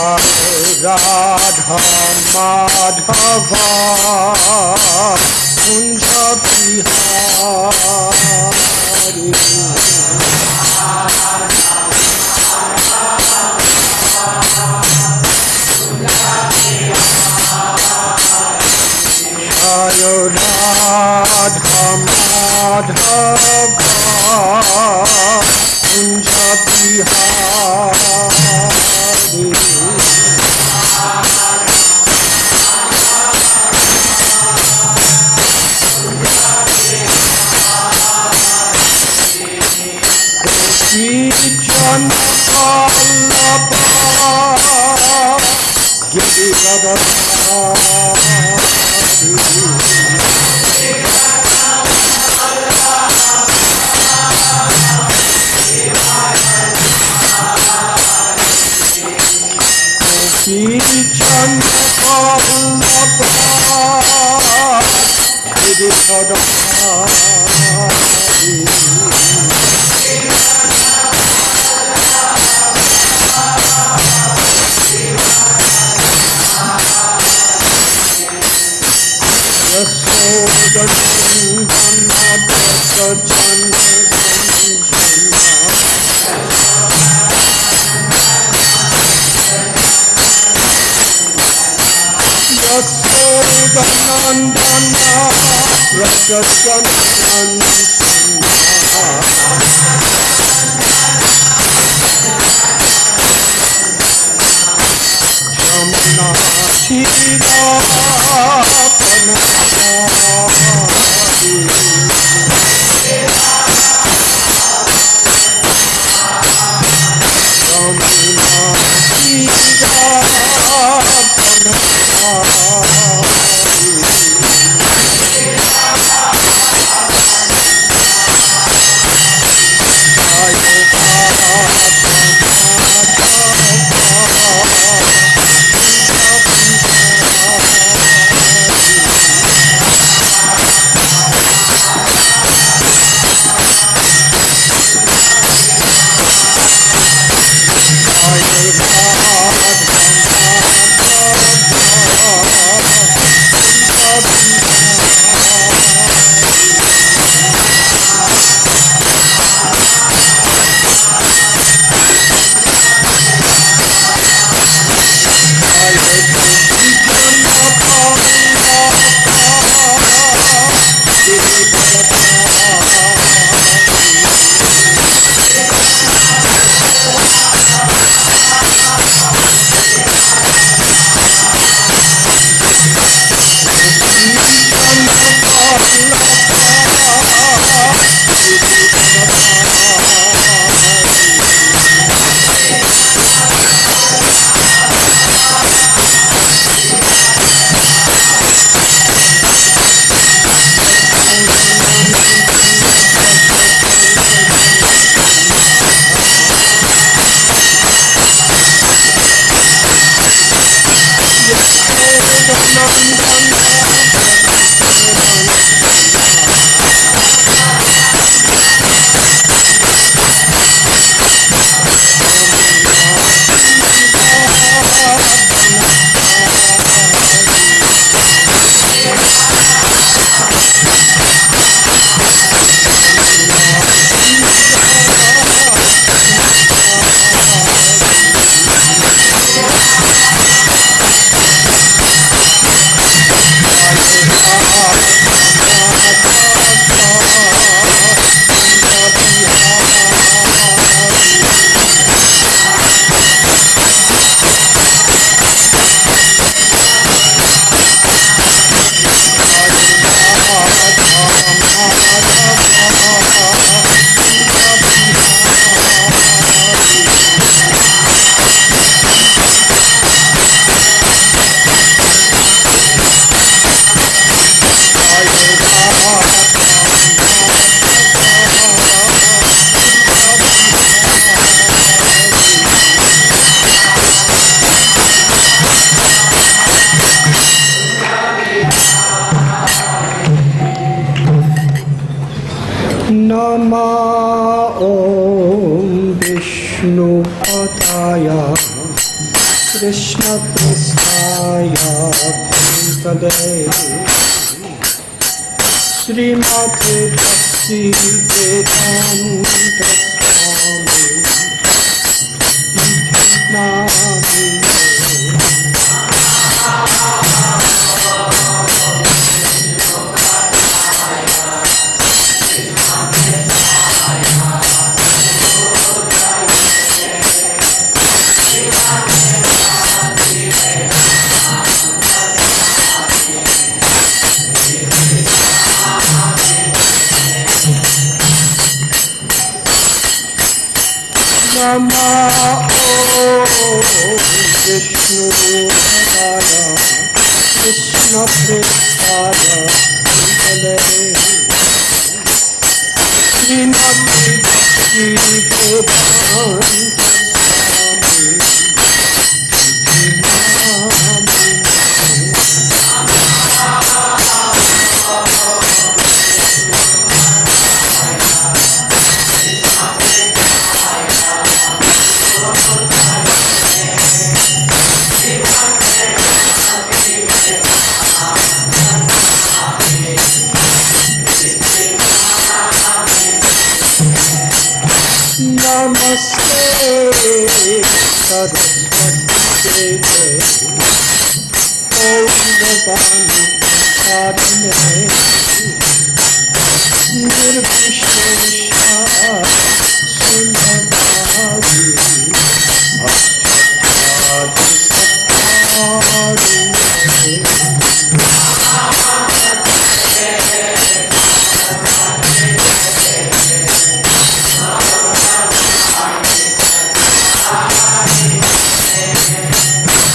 Radha Madhava Kunja Bihari Jaya Radha Madhava Kunja Bihari Jana Kolhapur Krishna Prestaya Bhutale Srimati Bhakti Vedanta Swami Namo Vishnu Padaya Krishna Prestaya Bhutale Srimati Bhakti Vedanta Namaste Saraswati Vrindavan Karne Nirvishesha Sunavadi Bhaktapadi Krishna Prabhu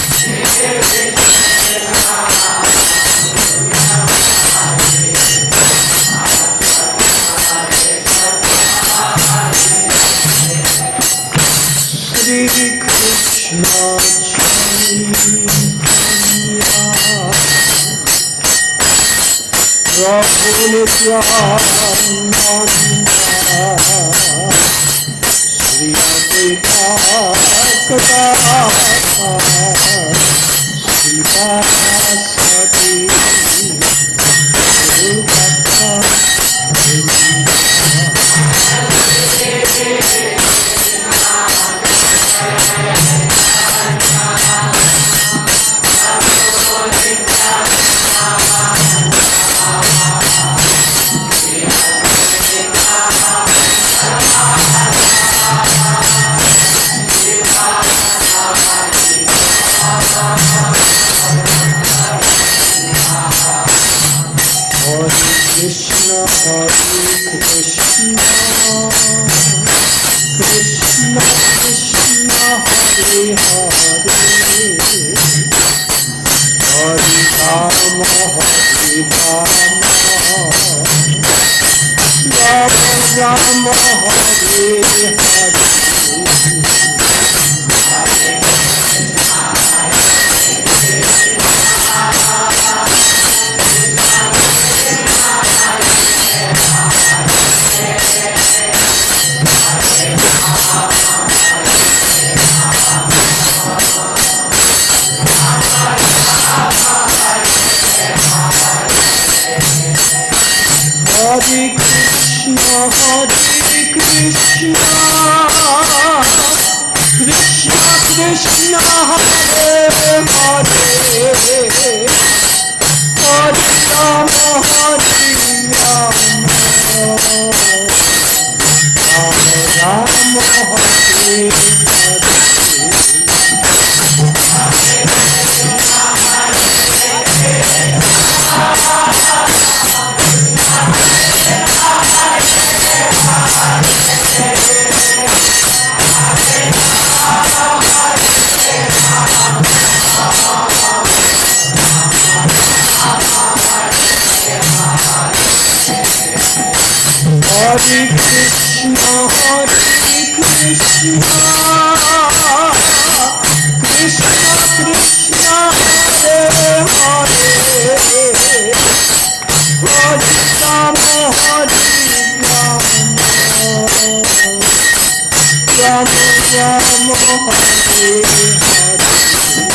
Nityananda Sri Krishna Krishna Krishna Hare Hare Hare Rama Hare Hare Hare Krishna, Krishna Krishna, Hare Hare, Hare Rama, Rama Hare Hare Krishna, Krishna Krishna, Hare Hare, Hare Rama, Rama Rama, Hare Hare.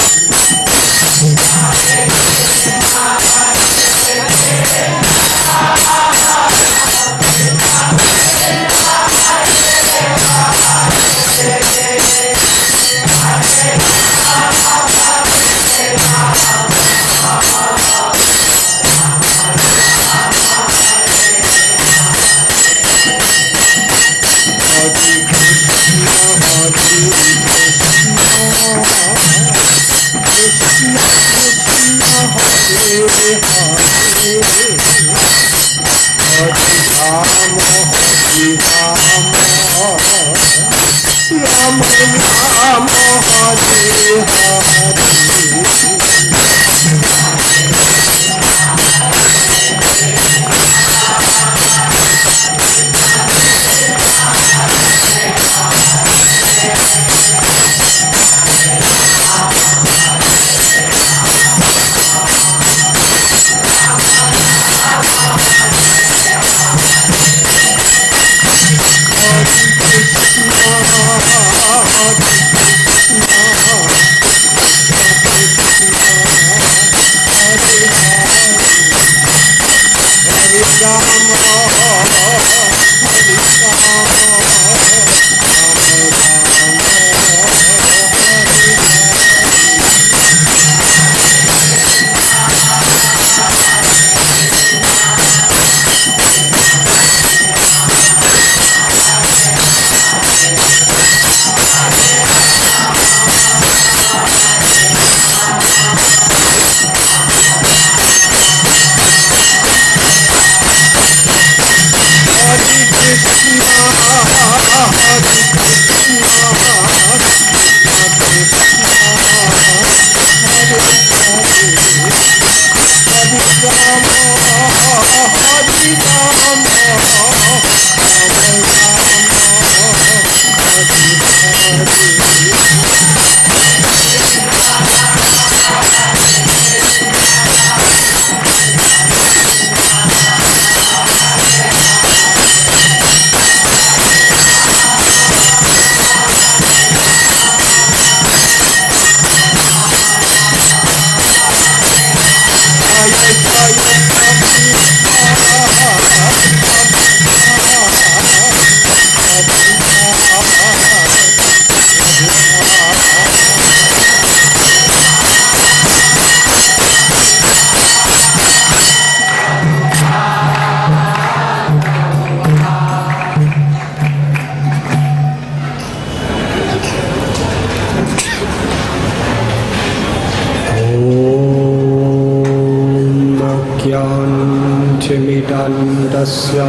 ज्ञानाञ्जनशलाकया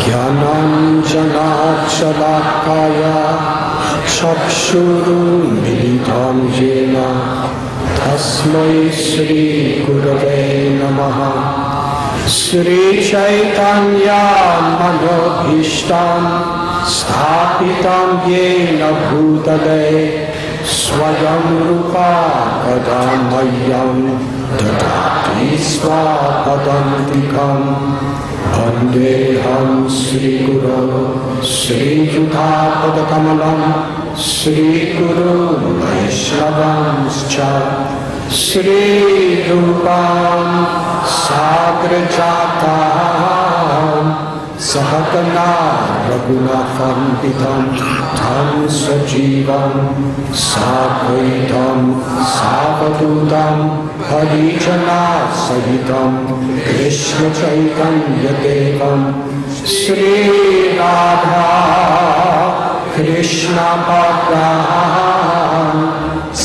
ज्ञानाञ्जनाशलाकया चक्षुरुन्मिलितं येन तस्मै श्रीगुरवे नमः। श्रीचैतन्यमनोभीष्टं स्थापितं येन भूतले स्वयं रूपा कदा मह्यं ददाति स्वापदान्तिकम्। वन्देऽहं श्रीगुरो श्रीयुतापदकमलं श्रीगुरुं वैष्णवांश्च श्रीरूपां साग्रजातां सहगना रघुनाथान्वितं तं सजीवं साद्वैतं सावधूतं हरिजनसहितं कृष्णचैतन्यदेवं श्रीराधा कृष्णपादां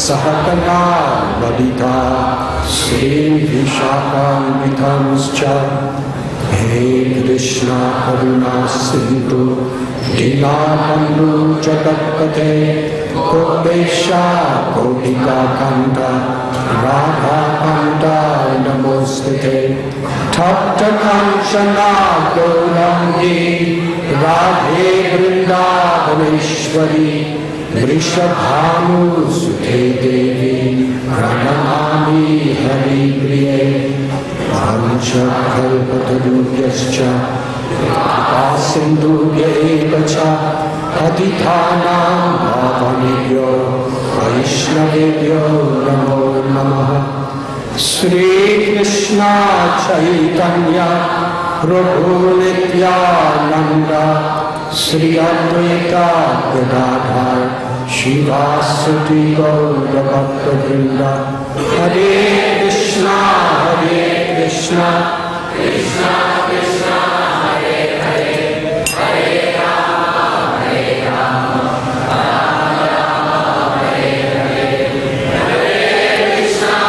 सहगना ललिता श्रीविशाखान्वितंश्च। हे कृष्णा करुणा सिन्धु दीनबन्धु जगत्पते गोपेशा गोपिकान्त राधाकान्त नमोस्तुते। तप्तकाञ्चना गौराङ्गी राधे वृन्दावनेश्वरी वृषभानुसुते देवी प्रणमामि हरिप्रिये। कल्पतरुभ्यश्च कृपासिन्धुभ्य एव च पतितानां पावनेभ्यो वैष्णवेभ्यो नमो नमः। श्रीकृष्ण चैतन्य प्रभु नित्यानन्द श्री अद्वैत गदाधर शिवासुति गौरभक्तवृन्द। हरे कृष्णा कृष्णा कृष्णा कृष्णा हरे हरे हरे राम राम राम हरे हरे। हरे Krishna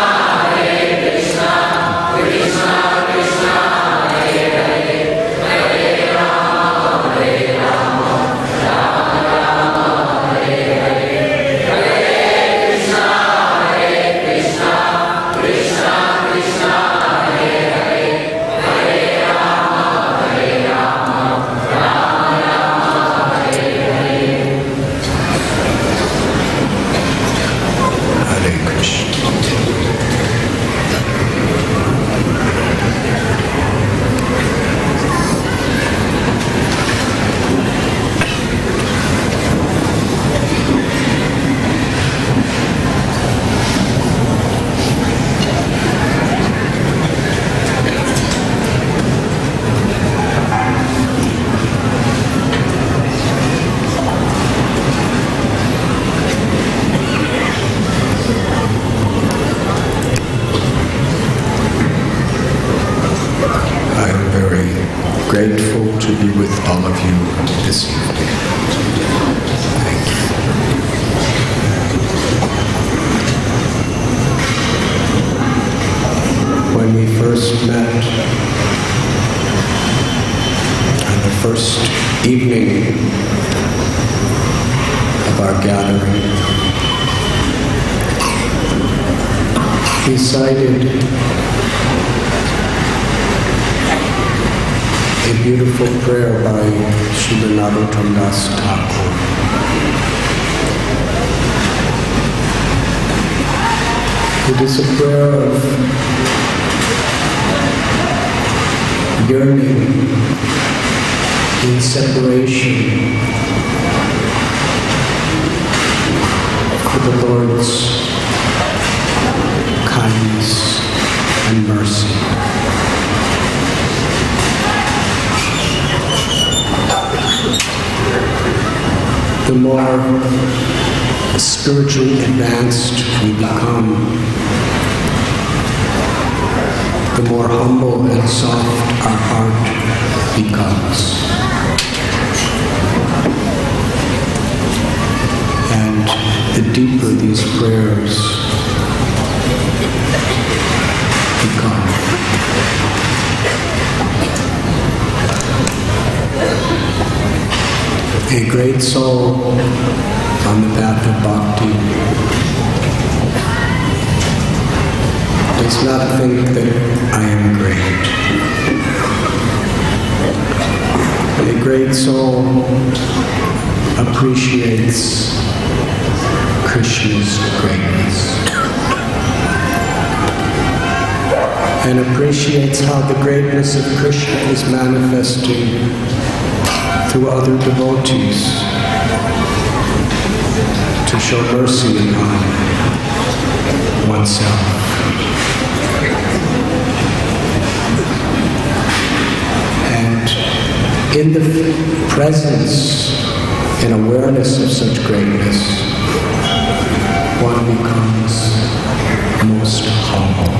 grateful to be with all of you this evening. Thank you. When we first met on the first evening of our gathering, we cited a beautiful prayer by Srila Prabhupada. It is a prayer of yearning in separation for the Lord's kindness and mercy. The more spiritually advanced we become, the more humble and soft our heart becomes. And the deeper these prayers become. A great soul on the path of bhakti does not think that I am great. A great soul appreciates Krishna's greatness and appreciates how the greatness of Krishna is manifesting through other devotees to show mercy upon oneself. And in the presence and awareness of such greatness, one becomes most humble.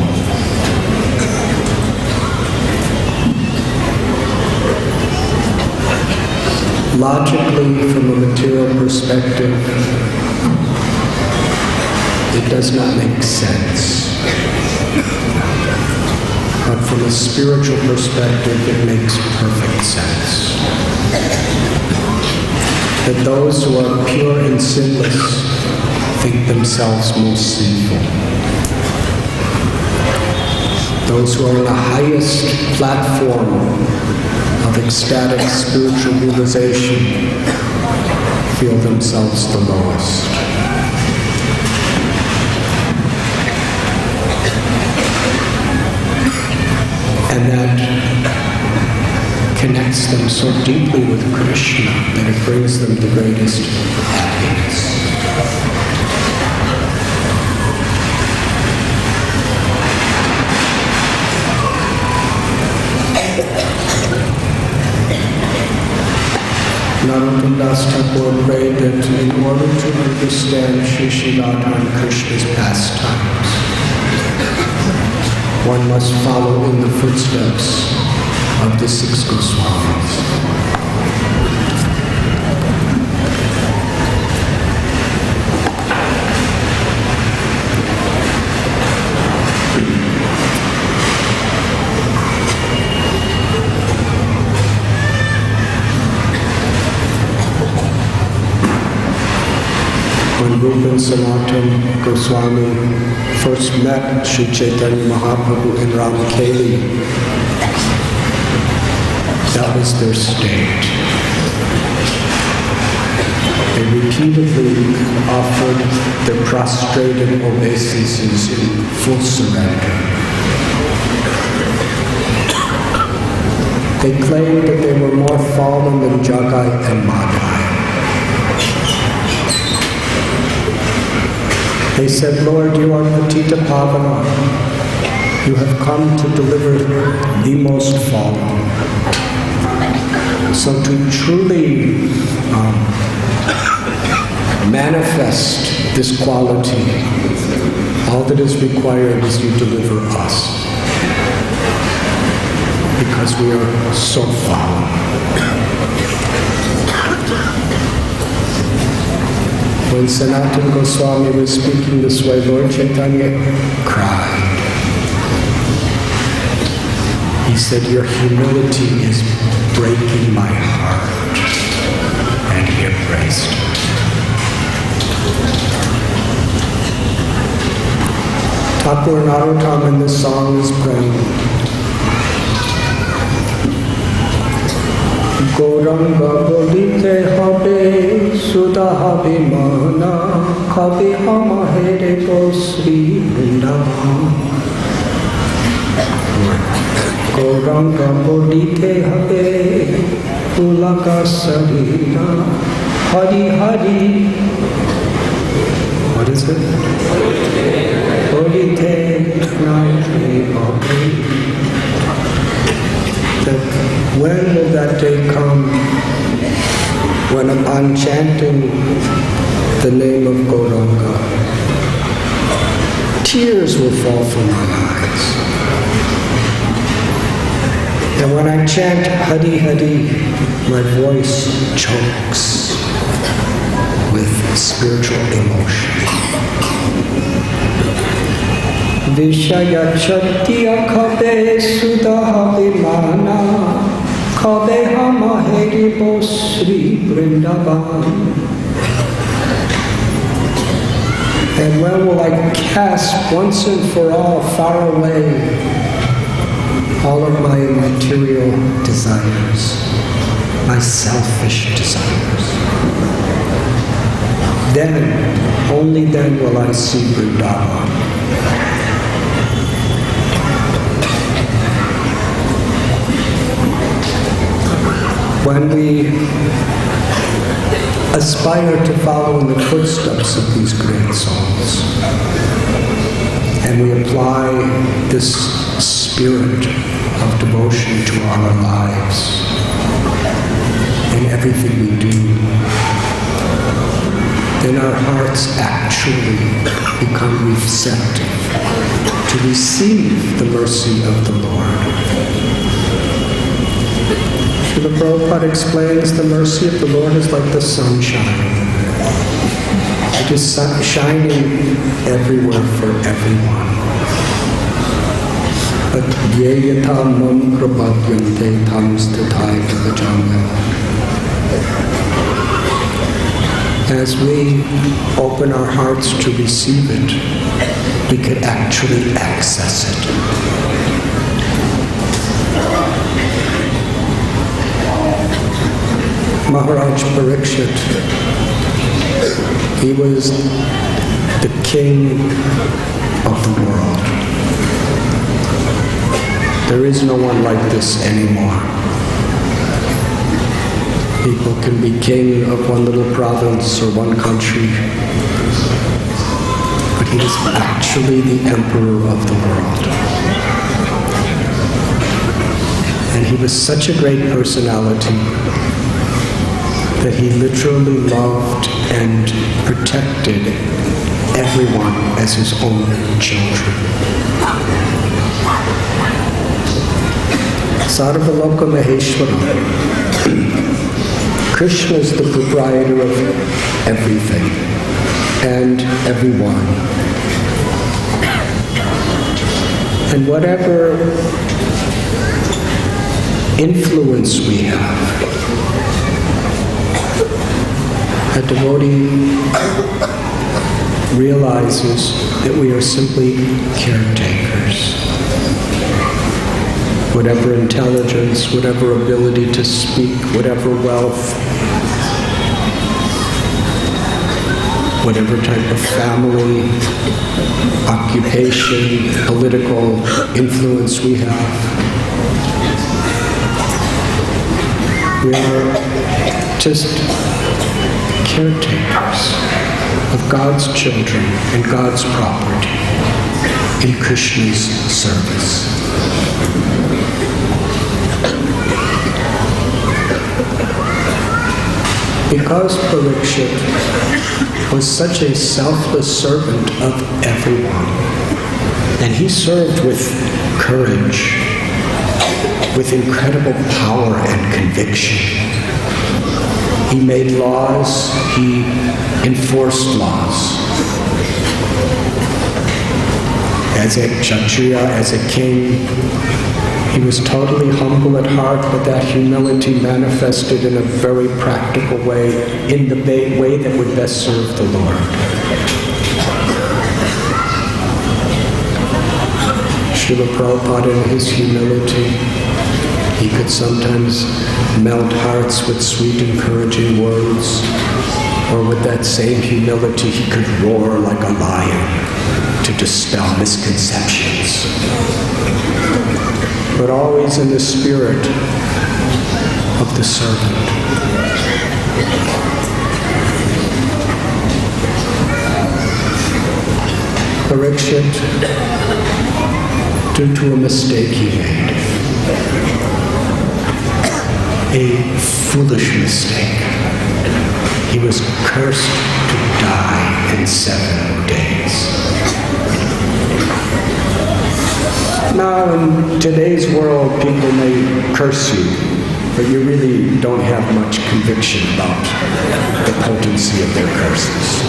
Logically, from a material perspective, it does not make sense. But from a spiritual perspective, it makes perfect sense. That those who are pure and sinless think themselves most sinful. Those who are on the highest platform of ecstatic spiritual realization feel themselves the lowest. And that connects them so deeply with Krishna that it brings them the greatest happiness. Narottam Thakur prayed that in order to understand Sri Radha and Krishna's pastimes, one must follow in the footsteps of the 6 Goswamis. When Rupa and Sanatana Goswami first met Sri Chaitanya Mahaprabhu in Ramkeli, that was their state. They repeatedly offered their prostrated obeisances in full surrender. They claimed that they were more fallen than Jagai and Madhai. They said, Lord, you are Patita Pavana. You have come to deliver the most fallen. So to truly manifest this quality, all that is required is you deliver us. because we are so fallen. When Sanatana Goswami was speaking this way, Lord Chaitanya cried. He said, "Your humility is breaking my heart." And he embraced her. Thakur Narottam in this song is praying, Gauranga bolite habe sudha habe mana kabe hama Hare ko Sri Vrindavan. Gauranga bolite habe ulaka sarina Hari Hari. What is it? Bolite nahi habe. That when will that day come when upon chanting the name of Gauranga, tears will fall from my eyes. And when I chant Hari Hari, my voice chokes with spiritual emotion. Vishaya Chatiya Kabe Sudha Vimana Kabe Hama Hare Bo Sri Vrindavan. And when will I cast once and for all far away all of my material desires, my selfish desires? Then, only then will I see Vrindavan. When we aspire to follow in the footsteps of these great souls, and we apply this spirit of devotion to our lives in everything we do, then our hearts actually become receptive to receive the mercy of the Lord. Srila Prabhupada explains the mercy of the Lord is like the sunshine. It is shining everywhere for everyone. But yeyata mam krabhadyante tamstathai bhajanga. As we open our hearts to receive it, we could actually access it. Maharaj Parikshit, he was the king of the world. There is no one like this anymore. People can be king of one little province or one country, but he is actually the emperor of the world. And he was such a great personality that he literally loved and protected everyone as his own children. Sarvaloka Maheshwara. Krishna is the proprietor of everything and everyone. And whatever influence we have, a devotee realizes that we are simply caretakers. Whatever intelligence, whatever ability to speak, whatever wealth, whatever type of family, occupation, political influence we have, we are just caretakers of God's children and God's property in Krishna's service. Because Parikshit was such a selfless servant of everyone, and he served with courage, with incredible power and conviction. He made laws, he enforced laws. As a Kshatriya, as a king, he was totally humble at heart, but that humility manifested in a very practical way, in the way that would best serve the Lord. Srila Prabhupada, in his humility, he could sometimes melt hearts with sweet, encouraging words, or with that same humility, he could roar like a lion to dispel misconceptions. But always in the spirit of the servant. Parikshit, due to a mistake he made, a foolish mistake, he was cursed to die in 7 days. Now, in today's world, people may curse you, but you really don't have much conviction about the potency of their curses.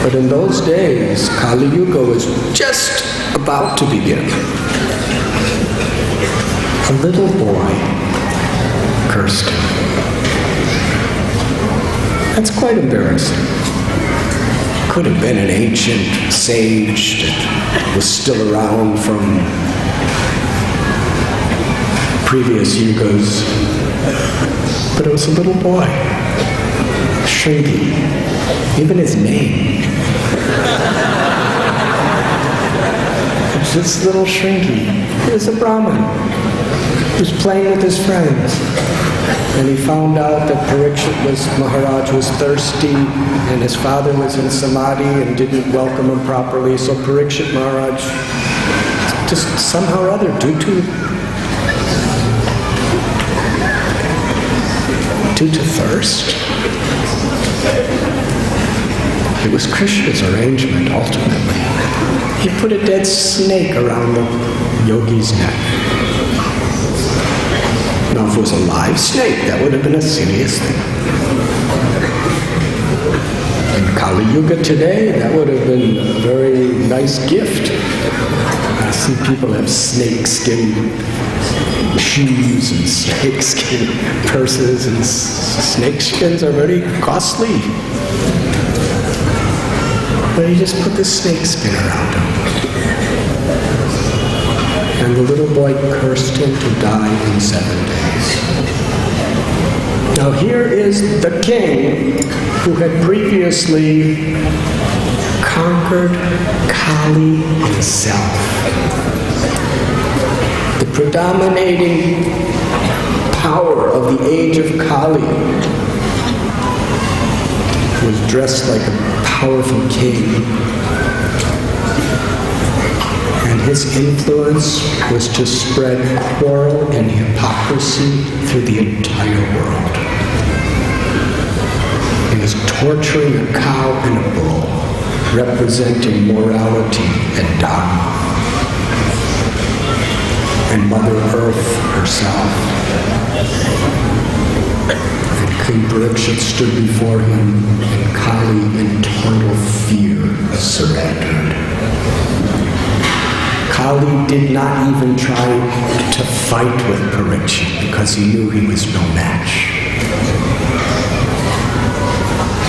But in those days, Kali Yuga was just about to begin. A little boy cursed him. That's quite embarrassing. Could have been an ancient sage that was still around from previous yugas, but it was a little boy, shrinky, even his name. This little shrinky, he was a Brahmin. He was playing with his friends. And he found out that Parikshit Maharaj was thirsty, and his father was in samadhi and didn't welcome him properly. So Parikshit Maharaj, just somehow or other, due to thirst, it was Krishna's arrangement ultimately. He put a dead snake around the yogi's neck. Now, if it was a live snake, that would have been a serious thing. In Kali Yuga today, that would have been a very nice gift. I see people have snakeskin shoes and snakeskin purses, and snakeskins are very costly. But he just put the snakeskin around him. And the little boy cursed him to die in 7 days. Now here is the king who had previously conquered Kali himself. The predominating power of the age of Kali was dressed like a powerful king. And his influence was to spread quarrel and hypocrisy through the entire world. He was torturing a cow and a bull, representing morality and dharma. And Mother Earth herself. And King Parikshit stood before him, and Kali, in total fear, surrendered. Kali did not even try to fight with Parikshit because he knew he was no match.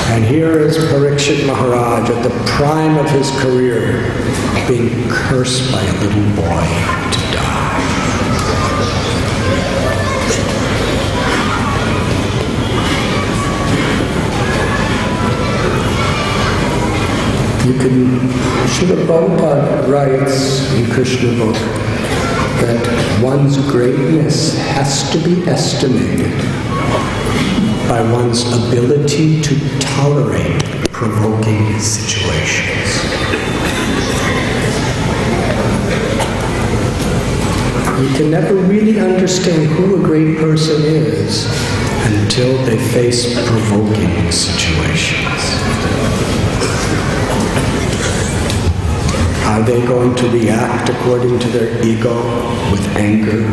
And here is Parikshit Maharaj at the prime of his career, being cursed by a little boy to die. Srila Prabhupada writes in Krishna book that one's greatness has to be estimated by one's ability to tolerate provoking situations. You can never really understand who a great person is until they face provoking situations. Are they going to react according to their ego with anger,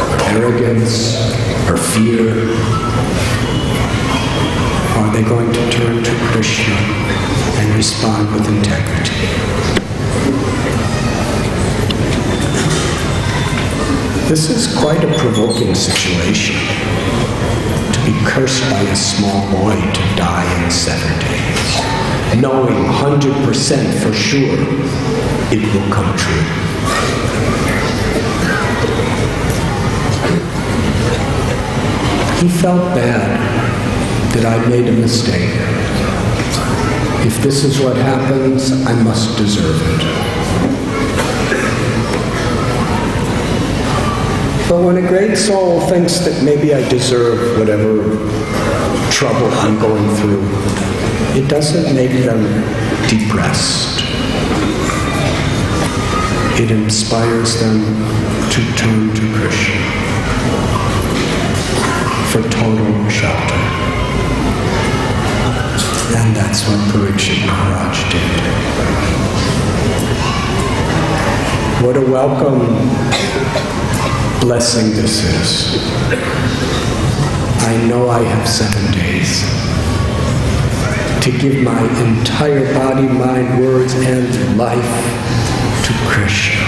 or arrogance, or fear? Or are they going to turn to Krishna and respond with integrity? This is quite a provoking situation, to be cursed by a small boy to die in 7 days, knowing 100% for sure it will come true. He felt bad that I made a mistake. If this is what happens, I must deserve it. But when a great soul thinks that maybe I deserve whatever trouble I'm going through, it doesn't make them depressed. It inspires them to turn to Krishna for total shelter. And that's what Parikshit Maharaj did. What a welcome blessing this is. I know I have 7 days to give my entire body, mind, words, and life to Krishna.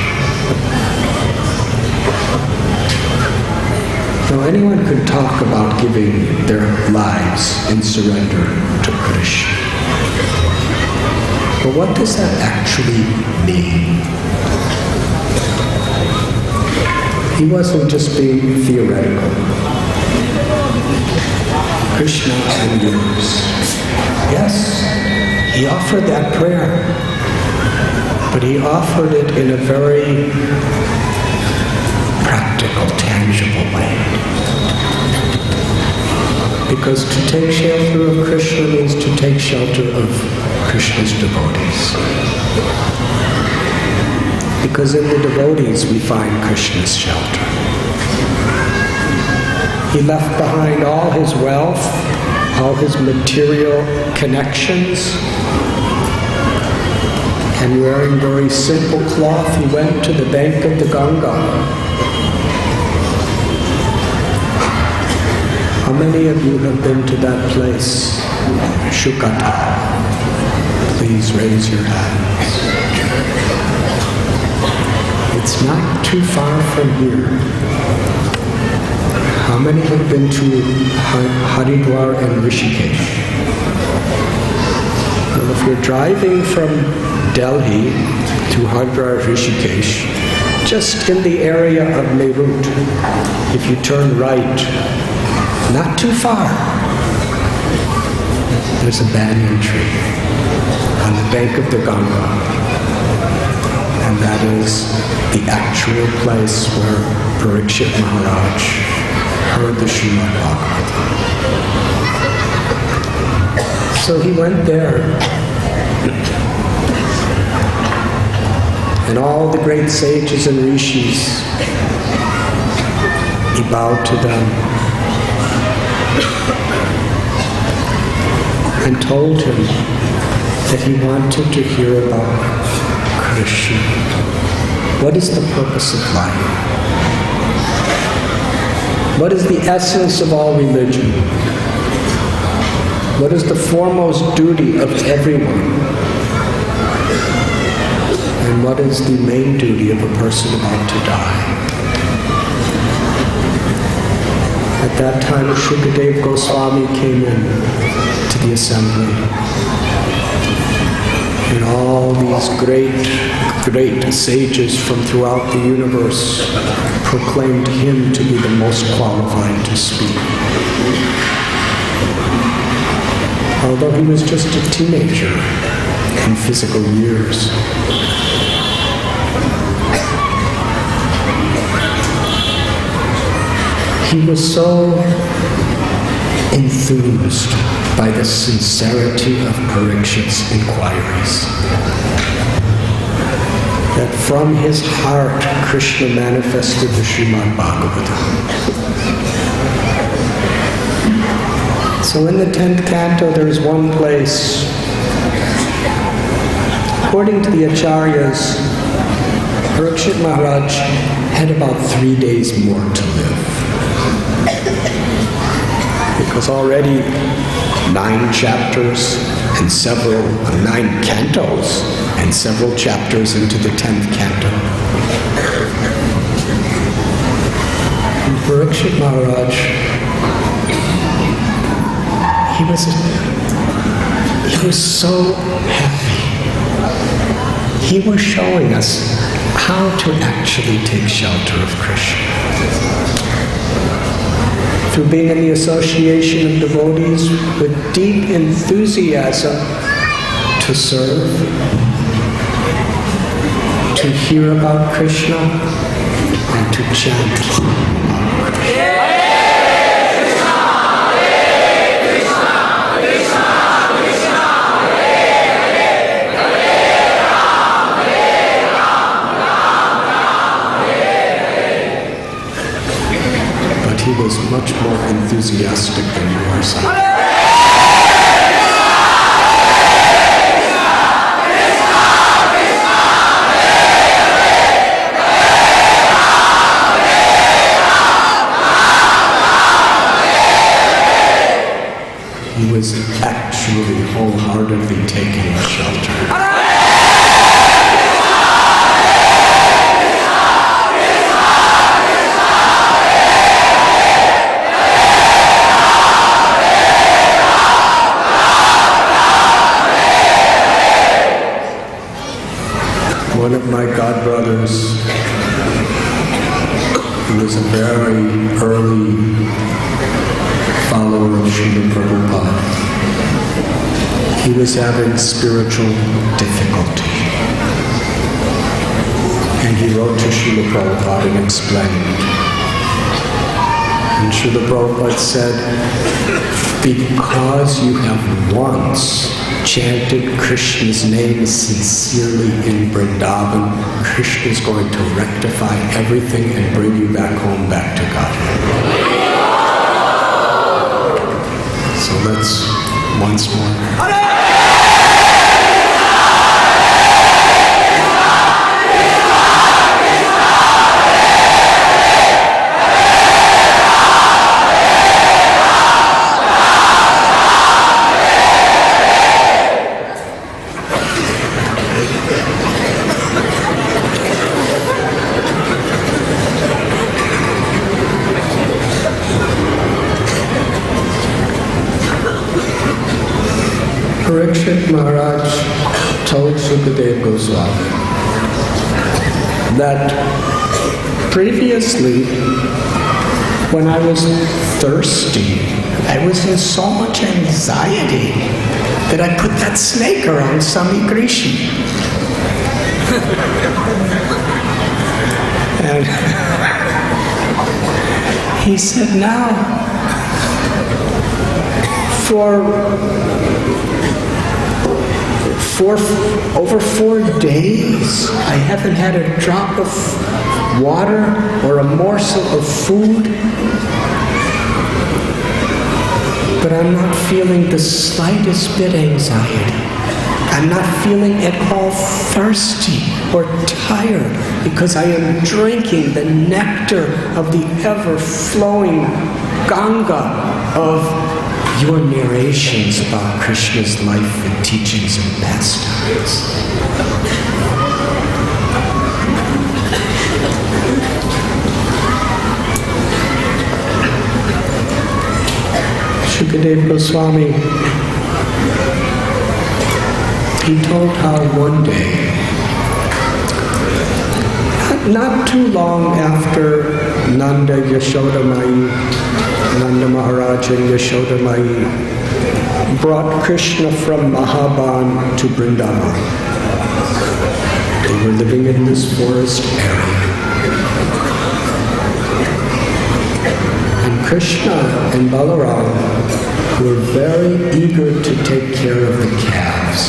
Now anyone could talk about giving their lives in surrender to Krishna. But what does that actually mean? He wasn't just being theoretical. Krishna and yours. Yes, he offered that prayer, but he offered it in a very practical, tangible way. Because to take shelter of Krishna means to take shelter of Krishna's devotees. Because in the devotees we find Krishna's shelter. He left behind all his wealth, all his material connections, and wearing very simple cloth, he went to the bank of the Ganga. How many of you have been to that place, Shukata? Please raise your hands. It's not too far from here. How many have been to Haridwar and Rishikesh? Well, if you're driving from Delhi to Haridwar, Rishikesh, just in the area of Meerut, if you turn right, not too far, there's a banyan tree on the bank of the Ganga. And that is the actual place where Parikshit Maharaj heard the Srimad Bhagavatam. So he went there, and all the great sages and rishis, he bowed to them and told him that he wanted to hear about Krishna. What is the purpose of life? What is the essence of all religion? What is the foremost duty of everyone? And what is the main duty of a person about to die? At that time, Shukadev Goswami came in to the assembly. And all these great sages from throughout the universe proclaimed him to be the most qualified to speak. Although he was just a teenager in physical years. He was so enthused by the sincerity of Parikshit's inquiries that from his heart Krishna manifested the Srimad Bhagavatam. So in the 10th canto there's one place According to the Acharyas, Parikshit Maharaj had about 3 days more to live. Because already 9 chapters and 9 cantos and several chapters into the 10th canto. And Parikshit Maharaj, he was so happy. He was showing us how to actually take shelter of Krishna. Through being in the association of devotees with deep enthusiasm to serve, to hear about Krishna, and to chant. He was much more enthusiastic than you are, son. He was actually wholeheartedly taking shelter. One of my godbrothers, who was a very early follower of Srila Prabhupada, he was having spiritual difficulty. And he wrote to Srila Prabhupada and explained. And Srila Prabhupada said, because you have once chanted Krishna's name sincerely in Vrindavan, Krishna is going to rectify everything and bring you back home, back to God. So let's once more. Hare! Parikshit Maharaj told Sukadeva Goswami that previously, when I was thirsty, I was in so much anxiety that I put that snake around Swami Krishna. And he said, now, for over 4 days, I haven't had a drop of water or a morsel of food. But I'm not feeling the slightest bit anxiety. I'm not feeling at all thirsty or tired because I am drinking the nectar of the ever-flowing Ganga of your narrations about Krishna's life and teachings and pastimes. Sukadeva Goswami, he told how one day, not too long after Nanda Maharaj and Yashoda Mai brought Krishna from Mahaban to Vrindavan. They were living in this forest area. And Krishna and Balaram were very eager to take care of the calves.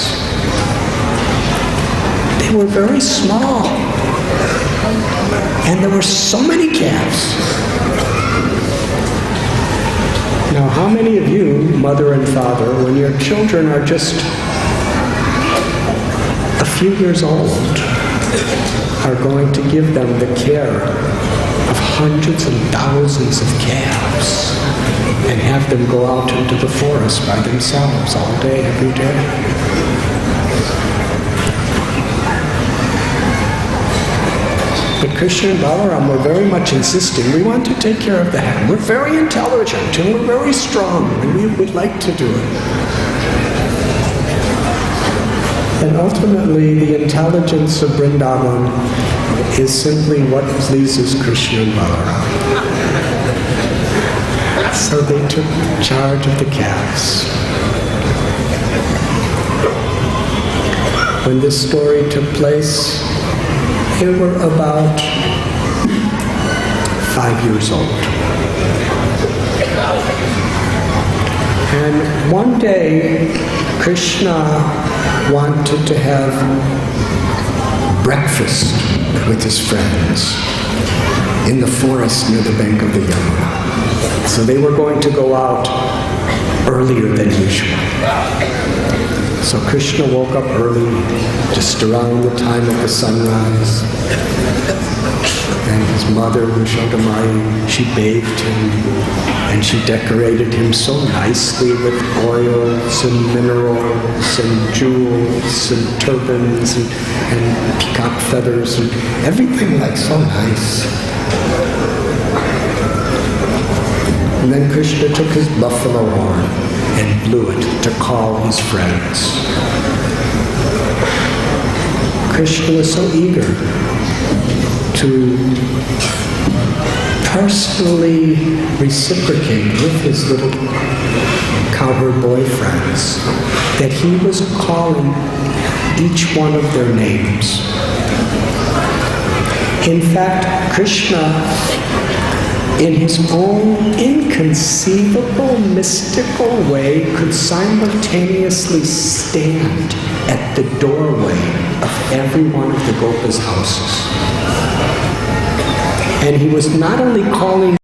They were very small. And there were so many calves. Now, how many of you, mother and father, when your children are just a few years old, are going to give them the care of hundreds and thousands of calves and have them go out into the forest by themselves all day, every day. But Krishna and Balaram were very much insisting, we want to take care of the hen. We're very intelligent and we're very strong and we would like to do it. And ultimately, the intelligence of Vrindavan is simply what pleases Krishna and Balaram. So they took charge of the calves. When this story took place, they were about 5 years old. And one day, Krishna wanted to have breakfast with his friends in the forest near the bank of the Yatra. So they were going to go out earlier than usual. So Krishna woke up early, just around the time of the sunrise. And his mother, Yashodamai, she bathed him and she decorated him so nicely with oils and minerals and jewels and turbans and peacock feathers and everything like so nice. And then Krishna took his buffalo horn and blew it to call his friends. Krishna was so eager to personally reciprocate with his little cowherd boyfriends that he was calling each one of their names. In fact, Krishna, in his own inconceivable, mystical way, could simultaneously stand at the doorway of every one of the Gopas' houses. And he was not only calling